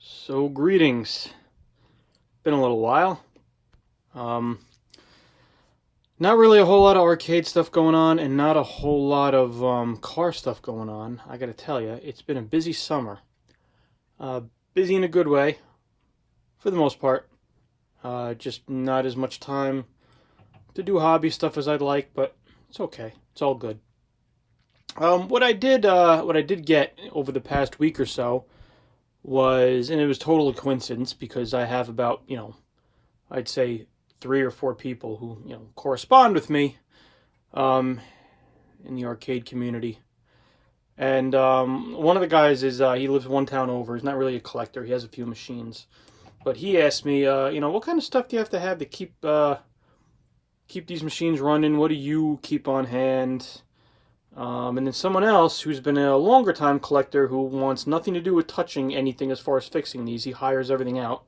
So greetings. Been a little while. Not really a whole lot of arcade stuff going on, and not a whole lot of car stuff going on. I gotta tell you, it's been a busy summer. Uh, Busy in a good way, for the most part. Just not as much time to do hobby stuff as I'd like, but it's okay. It's all good. What I did get over the past week or so was, and it was total coincidence because I have about, I'd say 3 or 4 people who, correspond with me um, in the arcade community. And one of the guys he lives one town over. He's not really a collector. He has a few machines. But he asked me, what kind of stuff do you have to keep these machines running? What do you keep on hand? And then someone else who's been a longer time collector who wants nothing to do with touching anything as far as fixing these. He hires everything out.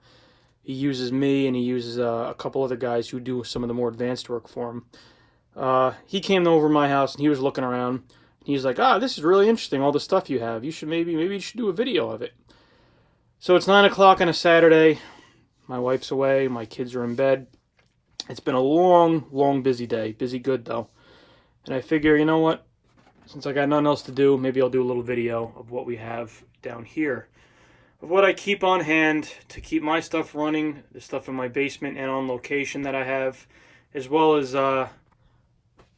He uses me and he uses a couple other guys who do some of the more advanced work for him. He came over my house and he was looking around. He's like, this is really interesting, all the stuff you have. You should maybe you should do a video of it. So it's 9 o'clock on a Saturday. My wife's away. My kids are in bed. It's been a long, busy day. Busy good, though. And I figure, you know what? Since I got nothing else to do, maybe I'll do a little video of what we have down here. Of what I keep on hand to keep my stuff running, the stuff in my basement and on location that I have, as well as the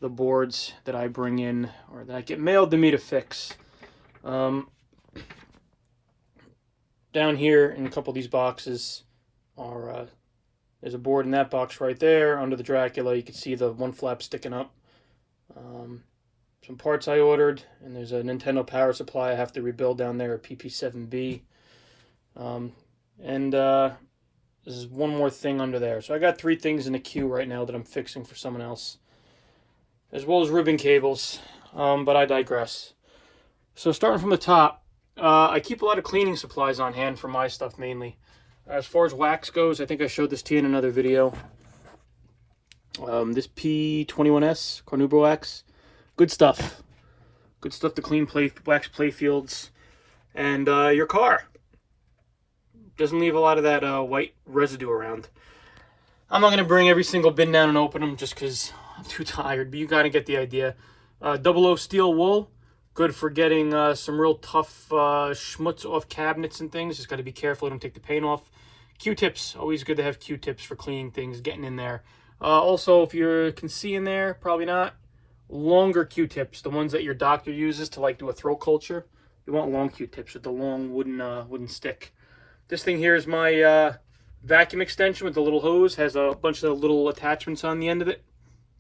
boards that I bring in or that get mailed to me to fix. Down here in a couple of these boxes are there's a board in that box right there under the Dracula. You can see the one flap sticking up. Some parts I ordered, and there's a Nintendo power supply I have to rebuild down there, a PP7B. And there's one more thing under there. So I got 3 things in the queue right now that I'm fixing for someone else, as well as ribbon cables. But I digress. So starting from the top, I keep a lot of cleaning supplies on hand for my stuff mainly. As far as wax goes, I think I showed this to you in another video. This P21S Carnauba wax. Good stuff. Good stuff to clean wax play fields. And your car. Doesn't leave a lot of that white residue around. I'm not going to bring every single bin down and open them just because I'm too tired. But you got to get the idea. 00 steel wool. Good for getting some real tough schmutz off cabinets and things. Just got to be careful. Don't take the paint off. Q-tips. Always good to have Q-tips for cleaning things, getting in there. Also, if you can see in there, probably not. Longer Q-tips, the ones that your doctor uses to do a throat culture. You want long Q-tips with the long wooden stick. This thing here is my vacuum extension with the little hose. Has a bunch of little attachments on the end of it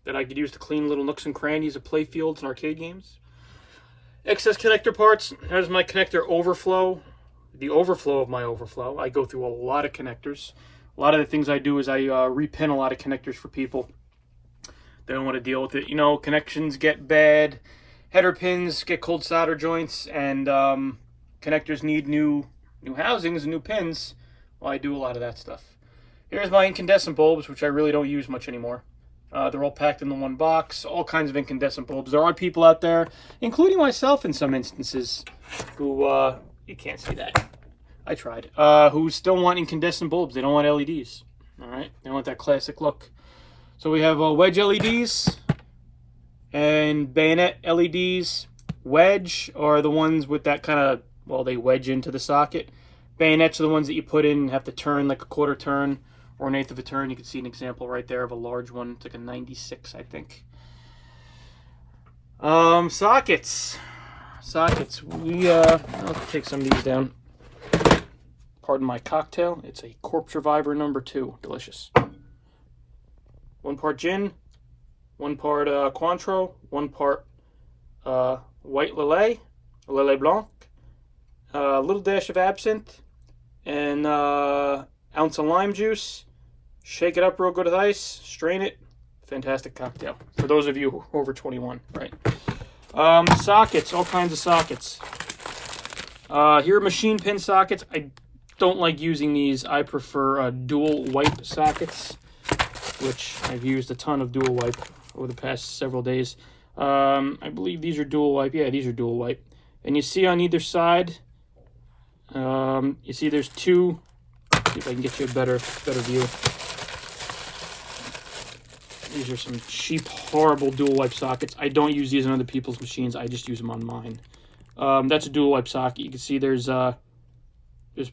that I could use to clean little nooks and crannies of play fields and arcade games. Excess connector parts. There's my connector overflow. The overflow of my overflow. I go through a lot of connectors. A lot of the things I do is I repin a lot of connectors for people. They don't want to deal with it. Connections get bad. Header pins get cold solder joints. And connectors need new housings and new pins. Well, I do a lot of that stuff. Here's my incandescent bulbs, which I really don't use much anymore. They're all packed in the one box. All kinds of incandescent bulbs. There are people out there, including myself in some instances, who, you can't see that. I tried. Who still want incandescent bulbs. They don't want LEDs. All right? They want that classic look. So we have wedge LEDs and bayonet LEDs. Wedge are the ones with that kind of, they wedge into the socket. Bayonets are the ones that you put in and have to turn like a quarter turn or an eighth of a turn. You can see an example right there of a large one. It's like a 96, I think. Sockets. I'll take some of these down. Pardon my cocktail. It's a Corpse Reviver number 2. Delicious. 1 part gin, 1 part Cointreau, 1 part white Lillet Blanc, a little dash of absinthe, and ounce of lime juice. Shake it up real good with ice, strain it. Fantastic cocktail. For those of you who are over 21, right? Sockets, all kinds of sockets. Here are machine pin sockets. I don't like using these. I prefer dual wipe sockets, which I've used a ton of dual wipe over the past several days. I believe these are dual wipe. Yeah, these are dual wipe. And you see on either side, You see there's two. See if I can get you a better view. These are some cheap, horrible dual wipe sockets. I don't use these on other people's machines. I just use them on mine. That's a dual wipe socket. You can see there's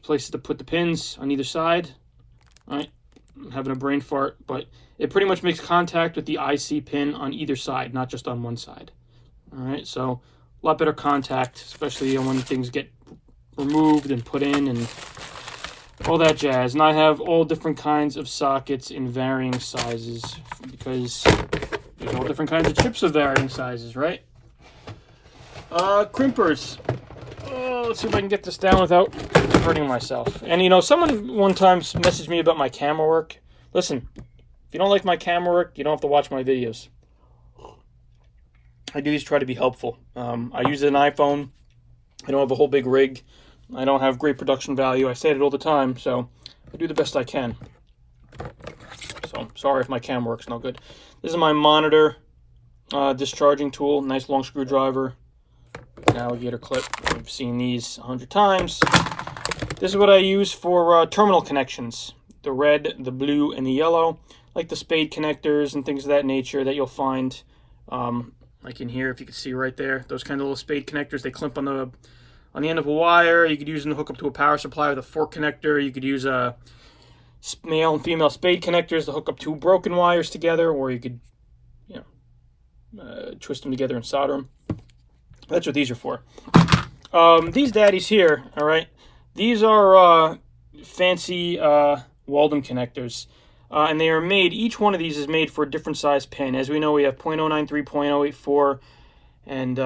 places to put the pins on either side. All right, I'm having a brain fart, but it pretty much makes contact with the IC pin on either side, not just on one side. All right, so a lot better contact, especially when things get removed and put in and all that jazz. And I have all different kinds of sockets in varying sizes because there's all different kinds of chips of varying sizes, right? Crimpers. Oh, let's see if I can get this down without hurting myself. And you know, someone one time messaged me about my camera work. Listen, if you don't like my camera work, you don't have to watch my videos. I do these try to be helpful. I use an iPhone. I don't have a whole big rig. I don't have great production value. I say it all the time, so I do the best I can. So, sorry if my camera work's no good. This is my monitor discharging tool. Nice long screwdriver. An alligator clip. I've seen these 100 times. This is what I use for terminal connections. The red, the blue, and the yellow. Like the spade connectors and things of that nature that you'll find. Like in here, if you can see right there. Those kind of little spade connectors, they clamp on the end of a wire. You could use them to hook up to a power supply with a fork connector. You could use male and female spade connectors to hook up two broken wires together, or you could, twist them together and solder them. That's what these are for. These daddies here, all right, these are fancy Walden connectors, and they are made. Each one of these is made for a different size pin. As we know, we have 0.093, 0.084, and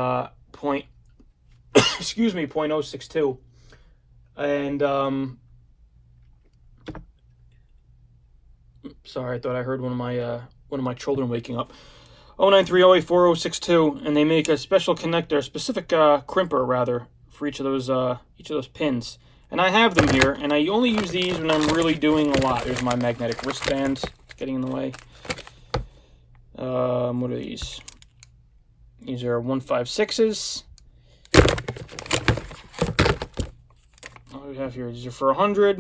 excuse me, 0.062, and sorry, I thought I heard one of my children waking up. 093, 084, 062, and they make a special connector, a specific crimper rather, for each of those pins. And I have them here, and I only use these when I'm really doing a lot. There's my magnetic wristband. It's getting in the way. What are these? These are 156s. What do we have here? These are for 100.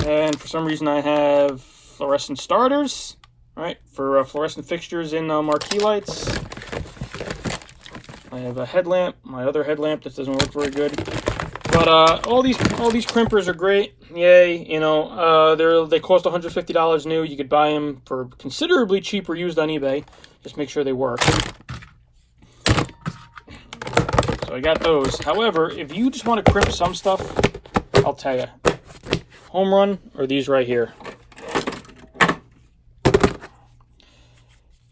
And for some reason I have fluorescent starters, right, for fluorescent fixtures in marquee lights. I have a headlamp, my other headlamp that doesn't work very good. But all these crimpers are great. Yay, you know, they cost $150 new. You could buy them for considerably cheaper used on eBay. Just make sure they work. So I got those. However, if you just want to crimp some stuff, I'll tell you. Home run are these right here.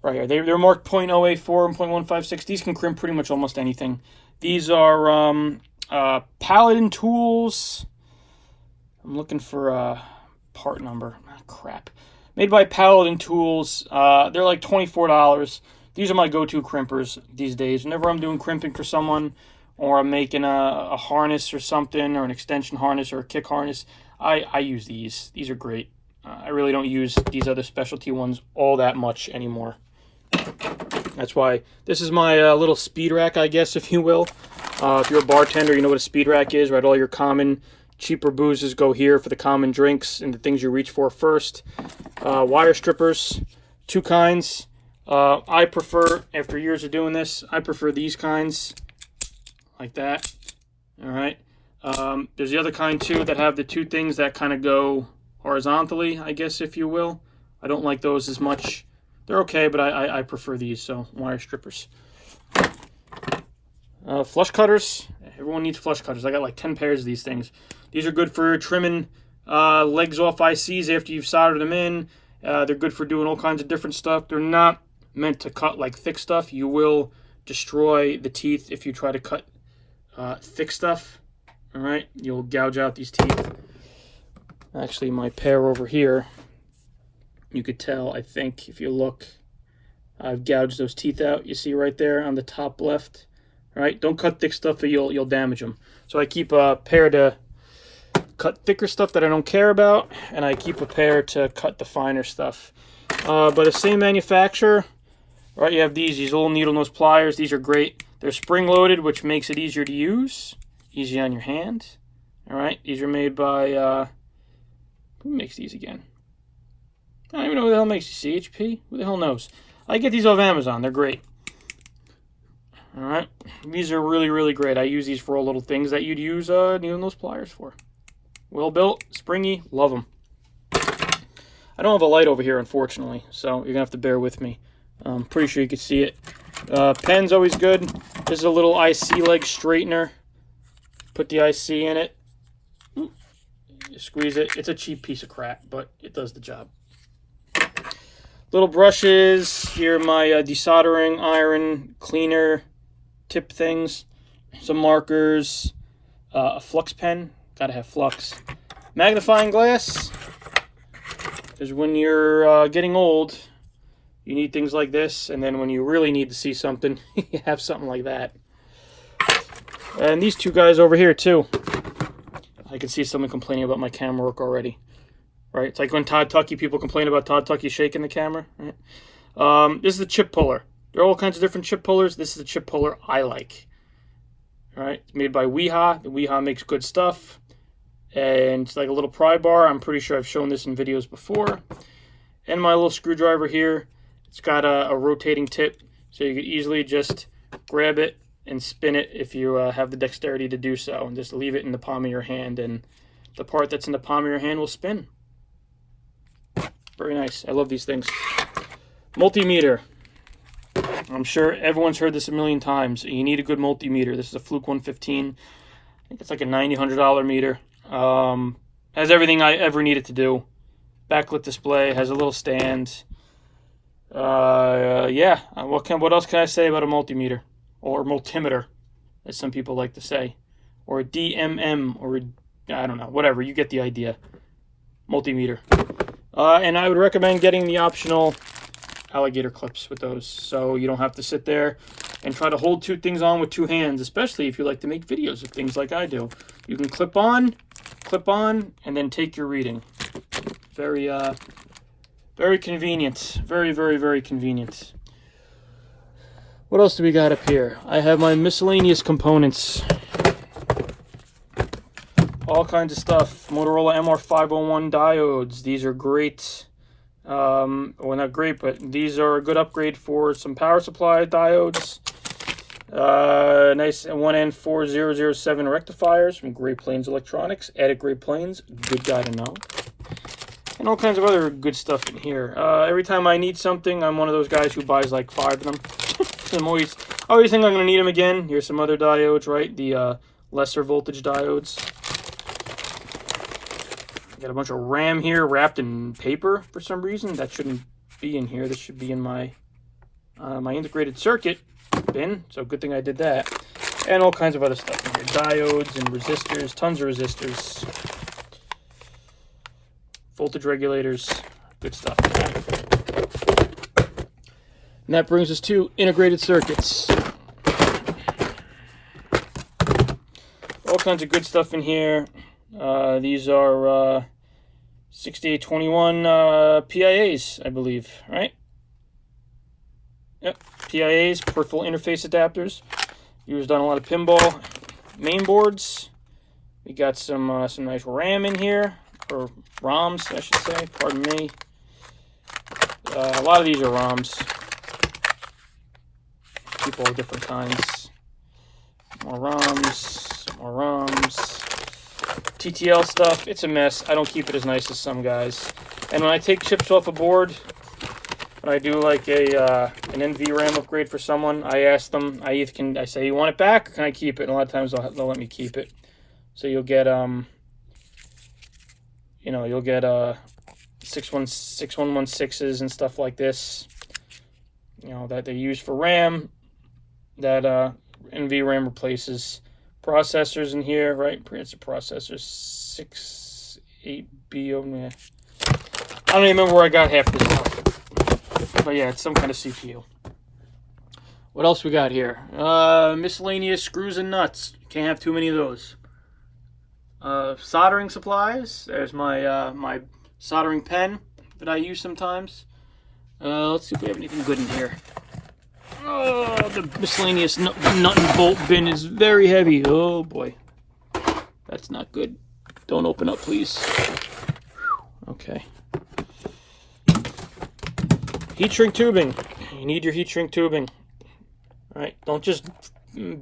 Right here. They're marked 0.084 and 0.156. These can crimp pretty much almost anything. These are Paladin tools. I'm looking for a part number. Ah, crap. Made by Paladin Tools. They're like $24. These are my go-to crimpers these days. Whenever I'm doing crimping for someone, or I'm making a harness or something, or an extension harness or a kick harness, I use these. These are great. I really don't use these other specialty ones all that much anymore. That's why this is my little speed rack, I guess, if you will. If you're a bartender, you know what a speed rack is, right? All your common cheaper boozes go here for the common drinks and the things you reach for first. Wire strippers, two kinds. I prefer, after years of doing this, I prefer these kinds, like that. All right. There's the other kind too that have the two things that kind of go horizontally, I guess, if you will. I don't like those as much. They're okay, but I prefer these, so wire strippers. Flush cutters. Everyone needs flush cutters. I got like 10 pairs of these things. These are good for trimming legs off ICs after you've soldered them in. They're good for doing all kinds of different stuff. They're not meant to cut like thick stuff. You will destroy the teeth if you try to cut thick stuff. All right, you'll gouge out these teeth. Actually, my pair over here, you could tell, I think, if you look, I've gouged those teeth out. You see right there on the top left. All right, don't cut thick stuff or you'll damage them. So I keep a pair to cut thicker stuff that I don't care about, and I keep a pair to cut the finer stuff. But the same manufacturer, right? You have these little needle nose pliers. These are great. They're spring loaded, which makes it easier to use. Easy on your hand. All right, these are made by, who makes these again? I don't even know who the hell makes these. CHP? Who the hell knows? I get these off Amazon. They're great. All right, these are really, really great. I use these for all little things that you'd use needle nose pliers for. Well built, springy, love them. I don't have a light over here, unfortunately, so you're going to have to bear with me. I'm pretty sure you can see it. Pen's always good. This is a little IC leg straightener. Put the IC in it. You squeeze it. It's a cheap piece of crap, but it does the job. Little brushes. Here are my desoldering iron cleaner tip things. Some markers. A flux pen. Gotta have flux. Magnifying glass. Because when you're getting old, you need things like this. And then when you really need to see something, you have something like that. And these two guys over here, too. I can see someone complaining about my camera work already. Right? It's like when Todd Tucky, people complain about Todd Tucky shaking the camera. Right? This is the chip puller. There are all kinds of different chip pullers. This is the chip puller I like. All right? It's made by Weeha. The Weeha makes good stuff. And it's like a little pry bar. I'm pretty sure I've shown this in videos before. And my little screwdriver here. It's got a rotating tip, so you can easily just grab it and spin it if you have the dexterity to do so. And just leave it in the palm of your hand, and the part that's in the palm of your hand will spin. Very nice. I love these things. Multimeter. I'm sure everyone's heard this a million times. You need a good multimeter. This is a Fluke 115. I think it's like a $90, $100 meter. Has everything I ever needed to do. Backlit display, has a little stand. Yeah. What else can I say about a multimeter? Or multimeter, as some people like to say. Or a DMM, or I don't know, whatever. You get the idea. Multimeter. And I would recommend getting the optional alligator clips with those, so you don't have to sit there and try to hold two things on with two hands, especially if you like to make videos of things like I do. You can clip on, and then take your reading. Very, very convenient. Very, very, very convenient. What else do we got up here? I have my miscellaneous components. All kinds of stuff. Motorola MR501 diodes. These are great. Well, not great, but these are a good upgrade for some power supply diodes. Nice 1N4007 rectifiers from Great Plains Electronics. Edit Great Plains. Good guy to know. And all kinds of other good stuff in here. Every time I need something, I'm one of those guys who buys like 5 of them. I always think I'm going to need them again. Here's some other diodes, right? The lesser voltage diodes. Got a bunch of RAM here wrapped in paper for some reason. That shouldn't be in here. This should be in my my integrated circuit bin. So good thing I did that. And all kinds of other stuff in here. Diodes and resistors. Tons of resistors. Voltage regulators. Good stuff. And that brings us to integrated circuits. All kinds of good stuff in here. These are 6821 PIAs, I believe, right? Yep, PIAs, peripheral interface adapters. Used on a lot of pinball main boards. We got some nice RAM in here, or ROMs, I should say. Pardon me. A lot of these are ROMs. People of different kinds. More ROMs, more ROMs. TTL stuff, it's a mess. I don't keep it as nice as some guys. And when I take chips off a board, when I do like an NVRAM upgrade for someone, I ask them, I say, you want it back, or can I keep it? And a lot of times they'll let me keep it. So you'll get you'll get 6116s and stuff like this. That they use for RAM, that NVRAM replaces. Processors in here, right? It's a processor 68B. I don't even remember where I got half this stuff. But yeah, it's some kind of CPU. What else we got here? Miscellaneous screws and nuts. Can't have too many of those. Soldering supplies. There's my my soldering pen that I use sometimes. Let's see if we have anything good in here. Oh, the miscellaneous nut and bolt bin is very heavy. Oh, boy. That's not good. Don't open up, please. Okay. Heat shrink tubing. You need your heat shrink tubing. All right. Don't just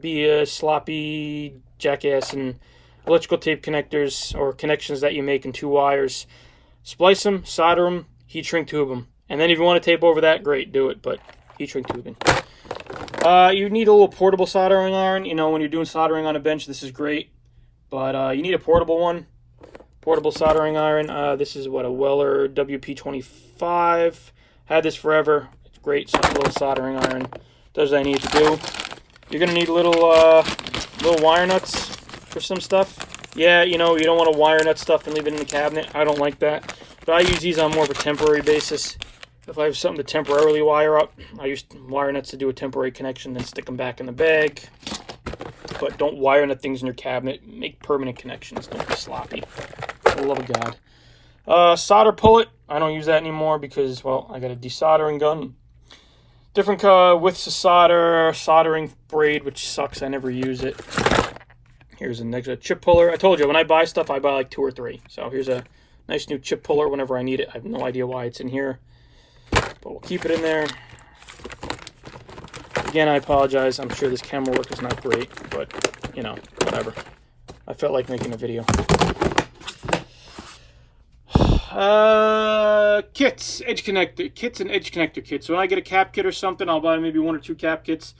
be a sloppy jackass and electrical tape connectors or connections that you make in 2 wires. Splice them, solder them, heat shrink tube them. And then if you want to tape over that, great, do it. But heat shrink tubing. You need a little portable soldering iron. You know, when you're doing soldering on a bench, this is great. But you need a portable one. Portable soldering iron. This is what, a Weller WP25. Had this forever. It's great. So a little soldering iron. Does what I need to do. You're gonna need little wire nuts for some stuff. Yeah, you know, you don't want to wire nut stuff and leave it in the cabinet. I don't like that. But I use these on more of a temporary basis. If I have something to temporarily wire up, I use wire nuts to do a temporary connection, then stick them back in the bag. But don't wire nut things in your cabinet. Make permanent connections. Don't be sloppy. For the love of God. Solder pullet. I don't use that anymore because, well, I got a desoldering gun. Different widths of solder. Soldering braid, which sucks. I never use it. Here's a next chip puller. I told you, when I buy stuff, I buy like 2 or 3. So here's a nice new chip puller whenever I need it. I have no idea why it's in here. But we'll keep it in there. Again, I apologize. I'm sure this camera work is not great, but, you know, whatever. I felt like making a video. Kits, edge connector, kits and edge connector kits. So when I get a cap kit or something, I'll buy maybe 1 or 2 cap kits.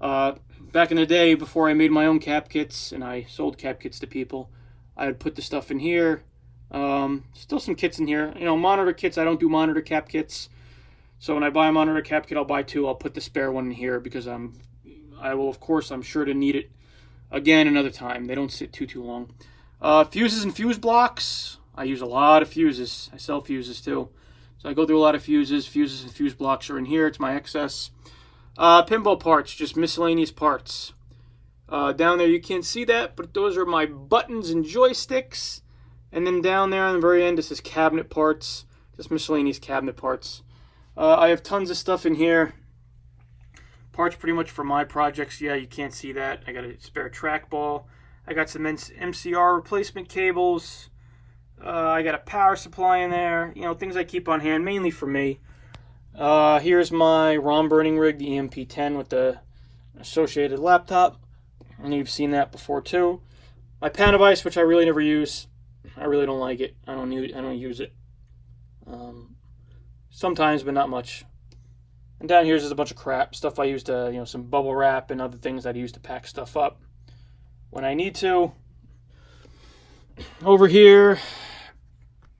Back in the day, before I made my own cap kits and I sold cap kits to people, I would put the stuff in here. Still some kits in here. You know, monitor kits, I don't do monitor cap kits. So when I buy a monitor cap kit, I'll buy 2. I'll put the spare one in here because I will, of course, I'm sure to need it again another time. They don't sit too long. Fuses and fuse blocks. I use a lot of fuses. I sell fuses too. So I go through a lot of fuses. Fuses and fuse blocks are in here. It's my excess. Pinball parts, just miscellaneous parts. Down there you can't see that, but those are my buttons and joysticks. And then down there on the very end, this is cabinet parts. Just miscellaneous cabinet parts. I have tons of stuff in here. Parts pretty much for my projects. Yeah, you can't see that. I got a spare trackball. I got some MCR replacement cables. I got a power supply in there. You know, things I keep on hand, mainly for me. Here's my ROM burning rig, the EMP10 with the associated laptop. And you've seen that before too. My Panavice, which I really never use. I really don't like it. I don't use it. Sometimes, but not much. And down here's just a bunch of crap. Stuff I use to, you know, some bubble wrap and other things that I use to pack stuff up when I need to. Over here,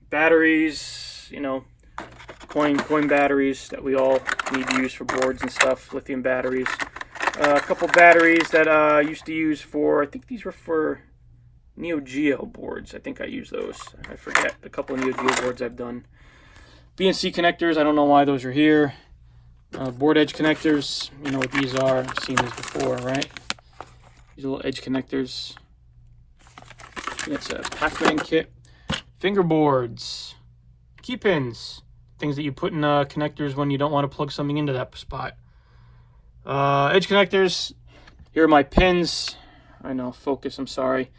batteries, you know, coin batteries that we all need to use for boards and stuff, lithium batteries. A couple batteries that I used to use for, I think these were for Neo Geo boards. I think I use those. I forget. A couple of Neo Geo boards I've done. BNC connectors, I don't know why those are here. Board edge connectors, you know what these are. I've seen these before, right? These little edge connectors. It's a Pac-Man kit. Fingerboards. Key pins. Things that you put in connectors when you don't want to plug something into that spot. Edge connectors. Here are my pins. I know, focus, I'm sorry.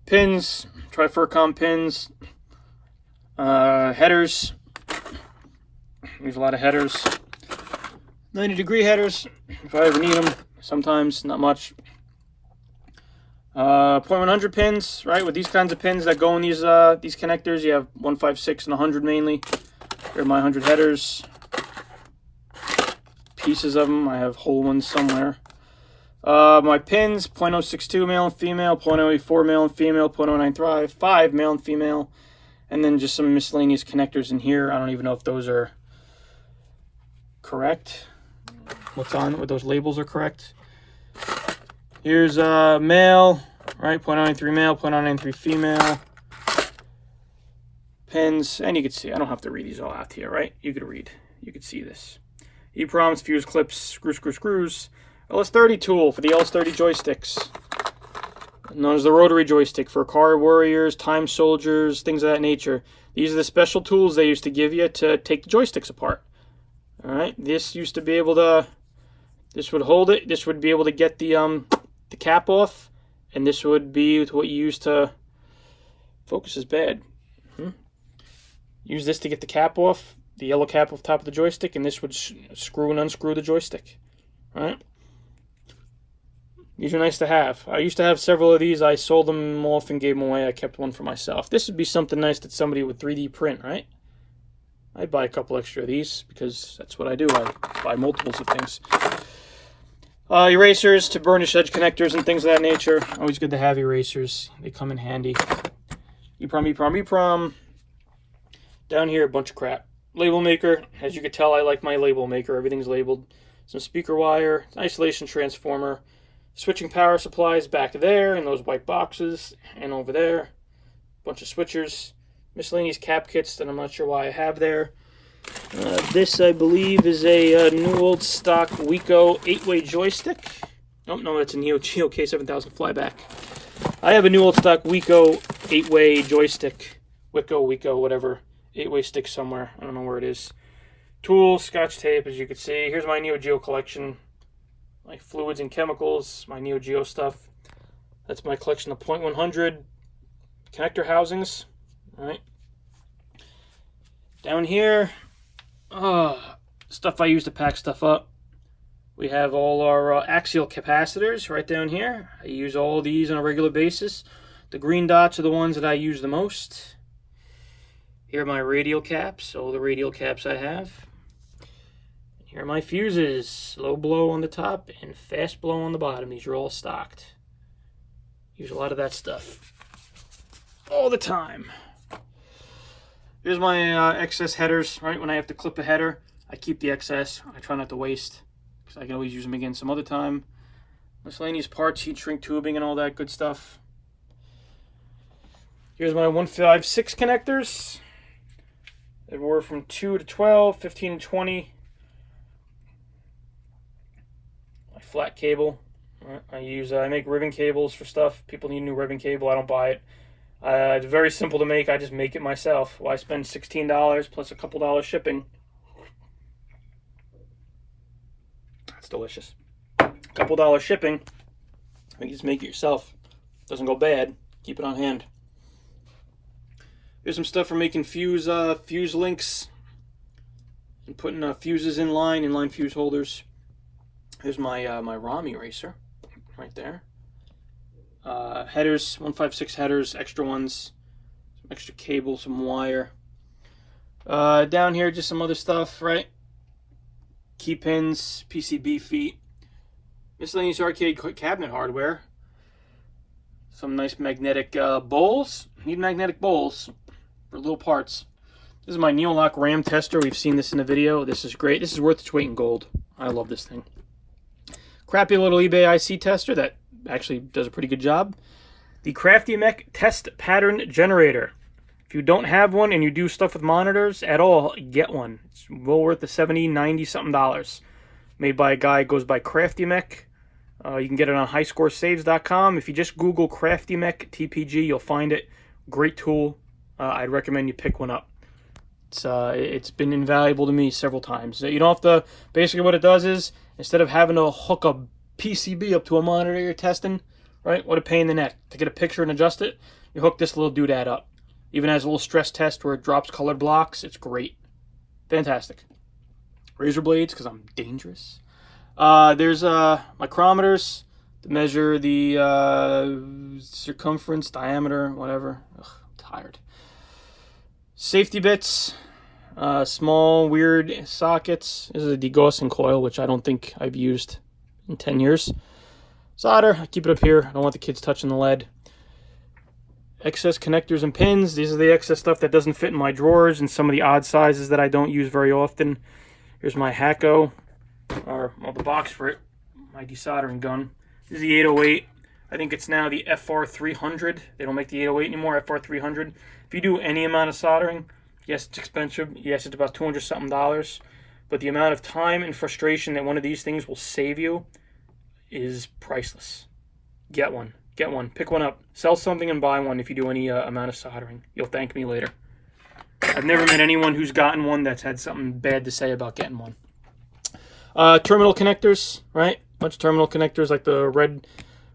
Pins. Trifurcom pins. Headers. There's a lot of headers. 90-degree headers, if I ever need them. Sometimes, not much. 0.100 pins, right? With these kinds of pins that go in these connectors, you have 156 and 100 mainly. Here are my 100 headers. Pieces of them. I have whole ones somewhere. My pins, 0.062 male and female, 0.084 male and female, 0.095 male and female. And then just some miscellaneous connectors in here. I don't even know if those are correct. What's on what those labels are correct. Here's male, right? 0.93 male, 0.93 female. Pins, and you can see, I don't have to read these all out here, right? You could read. You could see this. EPROMs, fuse clips, screws. LS30 tool for the LS30 joysticks. Known as the rotary joystick for car warriors, time soldiers, things of that nature. These are the special tools they used to give you to take the joysticks apart. Alright, this used to be able to, this would hold it, this would be able to get the cap off, and this would be what you use to Focus is bad. Use this to get the cap off, the yellow cap off top of the joystick, and this would screw and unscrew the joystick. Right? These are nice to have. I used to have several of these. I sold them off and gave them away. I kept one for myself. This would be something nice that somebody would 3D print, right? I'd buy a couple extra of these because that's what I do. I buy multiples of things. Erasers to burnish edge connectors and things of that nature. Always good to have erasers. They come in handy. EEPROM. Down here, a bunch of crap. Label maker. As you can tell, I like my label maker. Everything's labeled. Some speaker wire, isolation transformer, switching power supplies back there in those white boxes, and over there, a bunch of switchers, miscellaneous cap kits that I'm not sure why I have there. This, I believe, is a new old stock Wico 8-way joystick. Oh, no, that's a Neo Geo K7000 flyback. I have a new old stock Wico 8-way joystick. Wico, whatever. 8-way stick somewhere. I don't know where it is. Tools, scotch tape, as you can see. Here's my Neo Geo collection. My fluids and chemicals, my Neo Geo stuff. That's my collection of .100 connector housings. All right. Down here, stuff I use to pack stuff up. We have all our axial capacitors right down here. I use all these on a regular basis. The green dots are the ones that I use the most. Here are my radial caps, all the radial caps I have. Here are my fuses, low blow on the top and fast blow on the bottom. These are all stocked. Use a lot of that stuff all the time. Here's my excess headers, right? When I have to clip a header, I keep the excess. I try not to waste because I can always use them again some other time. Miscellaneous parts, heat shrink tubing and all that good stuff. Here's my 156 connectors. They were from 2 to 12, 15 to 20. My flat cable. I make ribbon cables for stuff. People need a new ribbon cable. I don't buy it. It's very simple to make. I just make it myself. Why spend $16 plus a couple dollars shipping? That's delicious. A couple dollars shipping. You just make it yourself. Doesn't go bad. Keep it on hand. Here's some stuff for making fuse links and putting fuses inline fuse holders. Here's my my ROM eraser right there. Headers, 156 headers, extra ones, some extra cable, some wire. Down here, just some other stuff, right? Key pins, PCB feet, miscellaneous arcade cabinet hardware. Some nice magnetic bowls. Need magnetic bowls for little parts. This is my Neolock RAM tester. We've seen this in the video. This is great. This is worth its weight in gold. I love this thing. Crappy little eBay IC tester that actually does a pretty good job. The Crafty Mech Test Pattern Generator. If you don't have one and you do stuff with monitors at all, get one. It's well worth the $70, $90 something dollars. Made by a guy who goes by Crafty Mech. You can get it on highscoresaves.com. If you just Google Crafty Mech TPG, you'll find it. Great tool. I'd recommend you pick one up. It's been invaluable to me several times. You don't have to. Basically, what it does is instead of having to hook a PCB up to a monitor you're testing, right? What a pain in the neck to get a picture and adjust it. You hook this little doodad up. Even has a little stress test where it drops colored blocks. It's great, fantastic. Razor blades because I'm dangerous. There's micrometers to measure the circumference, diameter, whatever. Ugh, I'm tired. Safety bits, small weird sockets. This is a degaussing coil, which I don't think I've used in 10 years. Solder, I keep it up here. I don't want the kids touching the lead. Excess connectors and pins. These are the excess stuff that doesn't fit in my drawers and some of the odd sizes that I don't use very often. Here's my Hacko, or the box for it, my desoldering gun. This is the 808. I think it's now the FR300. They don't make the 808 anymore, FR300. If you do any amount of soldering, yes, it's expensive. Yes, it's about $200 something. But the amount of time and frustration that one of these things will save you is priceless. Get one. Get one. Pick one up. Sell something and buy one if you do any amount of soldering. You'll thank me later. I've never met anyone who's gotten one that's had something bad to say about getting one. Terminal connectors, right? Bunch of terminal connectors like the red,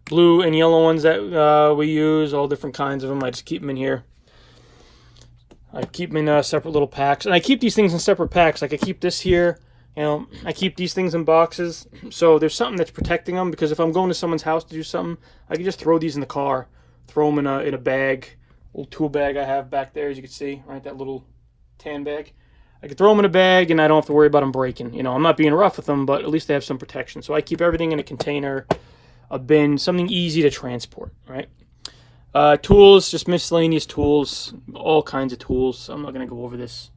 blue, and yellow ones that we use. All different kinds of them. I just keep them in here. I keep them in separate little packs. And I keep these things in separate packs. Like I keep this here. You know, I keep these things in boxes. So there's something that's protecting them. Because if I'm going to someone's house to do something, I can just throw these in the car. Throw them in a bag. Little tool bag I have back there, as you can see. Right, that little tan bag. I can throw them in a bag and I don't have to worry about them breaking. You know, I'm not being rough with them, but at least they have some protection. So I keep everything in a container, a bin, something easy to transport, right? Tools, just miscellaneous tools, all kinds of tools. I'm not going to go over this.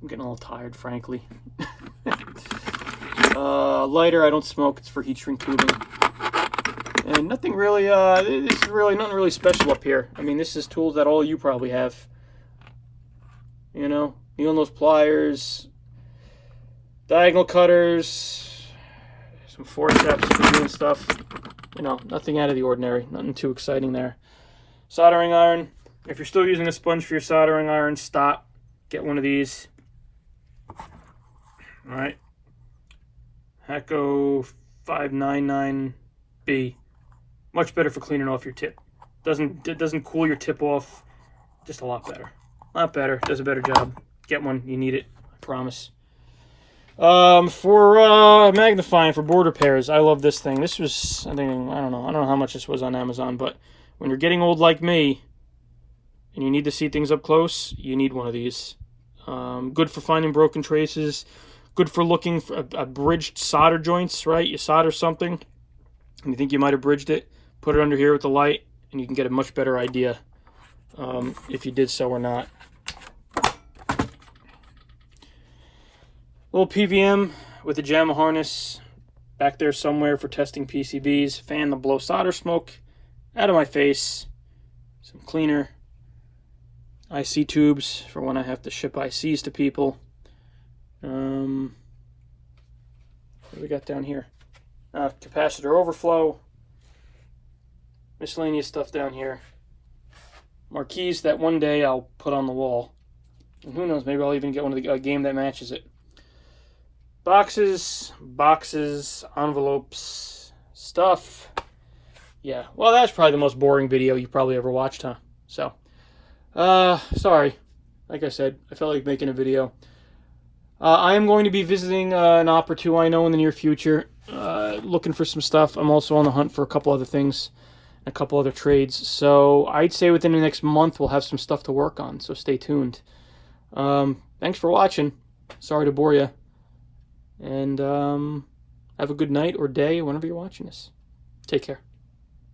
I'm getting a little tired, frankly. Lighter, I don't smoke. It's for heat shrink tubing. And nothing really, this is really nothing really special up here. I mean, this is tools that all you probably have. You know, needle nose pliers, diagonal cutters, some forceps for doing stuff. You know, nothing out of the ordinary. Nothing too exciting there. Soldering iron. If you're still using a sponge for your soldering iron, stop. Get one of these. Alright. Hacko 599B. Much better for cleaning off your tip. It doesn't cool your tip off. Just a lot better. A lot better. Does a better job. Get one. You need it. I promise. For magnifying for board repairs, I love this thing. This was, I don't know how much this was on Amazon, but when you're getting old like me and you need to see things up close, you need one of these. Good for finding broken traces, good for looking for abridged solder joints, right? You solder something and you think you might have bridged it, put it under here with the light and you can get a much better idea if you did so or not. Little PVM with a JAMA harness back there somewhere for testing PCBs. Fan to blow solder smoke out of my face. Some cleaner. IC tubes for when I have to ship ICs to people. What do we got down here? Capacitor overflow. Miscellaneous stuff down here. Marquees that one day I'll put on the wall. And who knows, maybe I'll even get one of the game that matches it. Boxes, envelopes, stuff. Yeah, well, that's probably the most boring video you probably ever watched, huh? So, sorry. Like I said, I felt like making a video. I am going to be visiting an op or two I know in the near future, looking for some stuff. I'm also on the hunt for a couple other things, a couple other trades. So I'd say within the next month we'll have some stuff to work on, so stay tuned. Thanks for watching. Sorry to bore you. And have a good night or day whenever you're watching this. Take care.